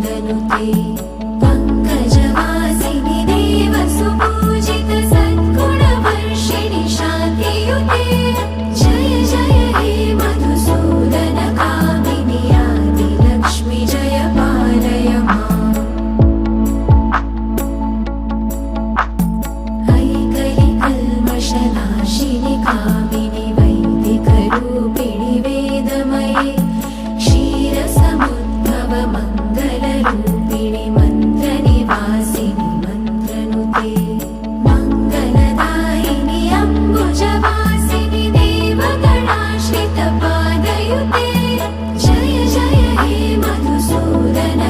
श्रीदनुते पङ्कजवासिनि देवसुपूजित सद्गुणवर्षिणि शान्तियुते जय जय हे मधुसूदन कामिनि आदिलक्ष्मि जय पालय माम् ऐकलिकल्मषनाशिनि कामिनि वैदिकरूपिणि वेदमये क्षीरसमुद्भव मङ्गलरूपिणि